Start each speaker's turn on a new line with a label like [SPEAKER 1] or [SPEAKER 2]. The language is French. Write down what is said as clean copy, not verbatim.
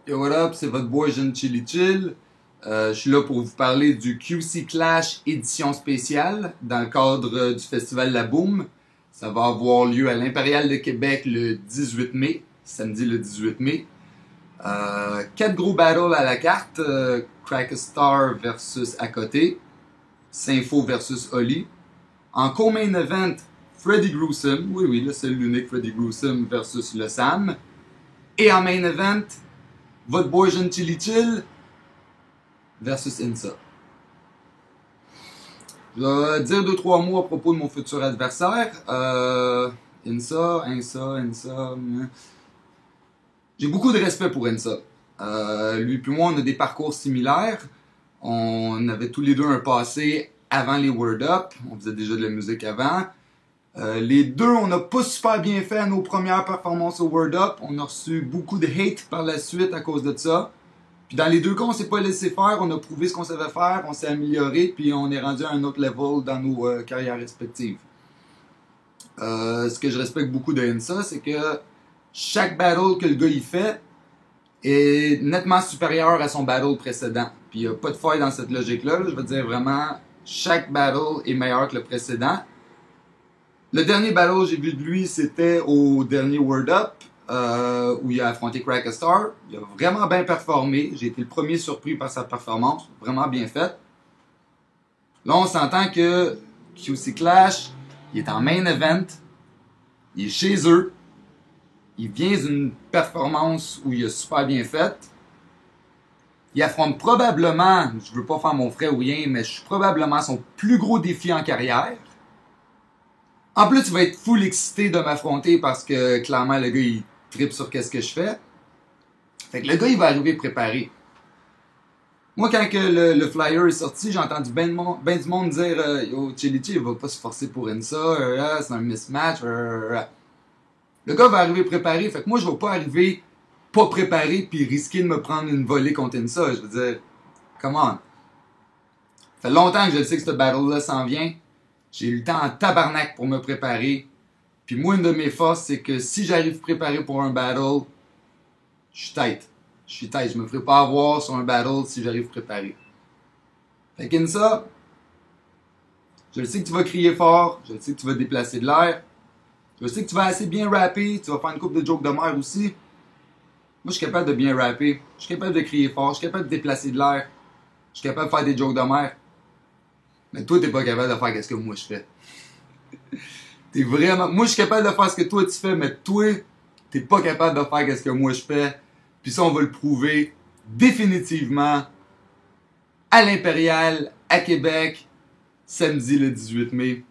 [SPEAKER 1] Yo, what up, c'est votre boy Jeune Chili Chill. Je suis là pour vous parler du QC Clash édition spéciale dans le cadre du festival La Boom. Ça va avoir lieu à l'Impérial de Québec le 18 mai, samedi le 18 mai. 4 gros battles à la carte. Crack a Star versus à côté. Sinfo versus Oli. En co-main event, Freddy Gruesome. Oui, là c'est l'unique Freddy Gruesome versus le Sam. Et en main event, votre boy Jeune Chili Chill versus Insa. Je vais dire 2-3 mots à propos de mon futur adversaire. Insa. J'ai beaucoup de respect pour Insa. Lui et moi, on a des parcours similaires. On avait tous les deux un passé avant les Word Up. On faisait déjà de la musique avant. Les deux, on n'a pas super bien fait à nos premières performances au Word Up. On a reçu beaucoup de hate par la suite à cause de ça. Puis dans les deux cas, on s'est pas laissé faire. On a prouvé ce qu'on savait faire. On s'est amélioré. Puis on est rendu à un autre level dans nos carrières respectives. Ce que je respecte beaucoup de Insa, c'est que chaque battle que le gars il fait est nettement supérieur à son battle précédent. Puis il n'y a pas de faille dans cette logique-là. Je veux dire vraiment, chaque battle est meilleur que le précédent. Le dernier battle que j'ai vu de lui, c'était au dernier Word Up, où il a affronté Crack a Star. Il a vraiment bien performé. J'ai été le premier surpris par sa performance. Vraiment bien faite. Là, on s'entend que QC Clash, il est en main event. Il est chez eux. Il vient d'une performance où il a super bien fait. Il affronte probablement, je veux pas faire mon frère ou rien, mais je suis probablement son plus gros défi en carrière. En plus, il va être full excité de m'affronter parce que clairement, le gars, il tripe sur qu'est-ce que je fais. Fait que le gars, il va arriver préparé. Moi, quand que le flyer est sorti, j'ai entendu ben du monde dire Yo, Chili Chill, il va pas se forcer pour Insa, c'est un mismatch. Le gars va arriver préparé. Fait que moi, je vais pas arriver pas préparé puis risquer de me prendre une volée contre Insa. Je veux dire, come on. Ça fait longtemps que je sais que ce battle-là s'en vient. J'ai eu le temps en tabarnak pour me préparer. Puis moi, une de mes forces, c'est que si j'arrive préparé pour un battle, je suis tête. Je me ferai pas avoir sur un battle si j'arrive préparé. Fait qu'Insa, je sais que tu vas crier fort, je sais que tu vas déplacer de l'air, je sais que tu vas assez bien rapper, tu vas faire une couple de jokes de mer aussi. Moi, je suis capable de bien rapper, je suis capable de crier fort, je suis capable de déplacer de l'air, je suis capable de faire des jokes de mer. Mais toi, t'es pas capable de faire ce que moi je fais. T'es vraiment... Moi, je suis capable de faire ce que toi tu fais, mais toi, t'es pas capable de faire ce que moi je fais. Puis ça, on va le prouver définitivement à l'Impérial, à Québec, samedi le 18 mai.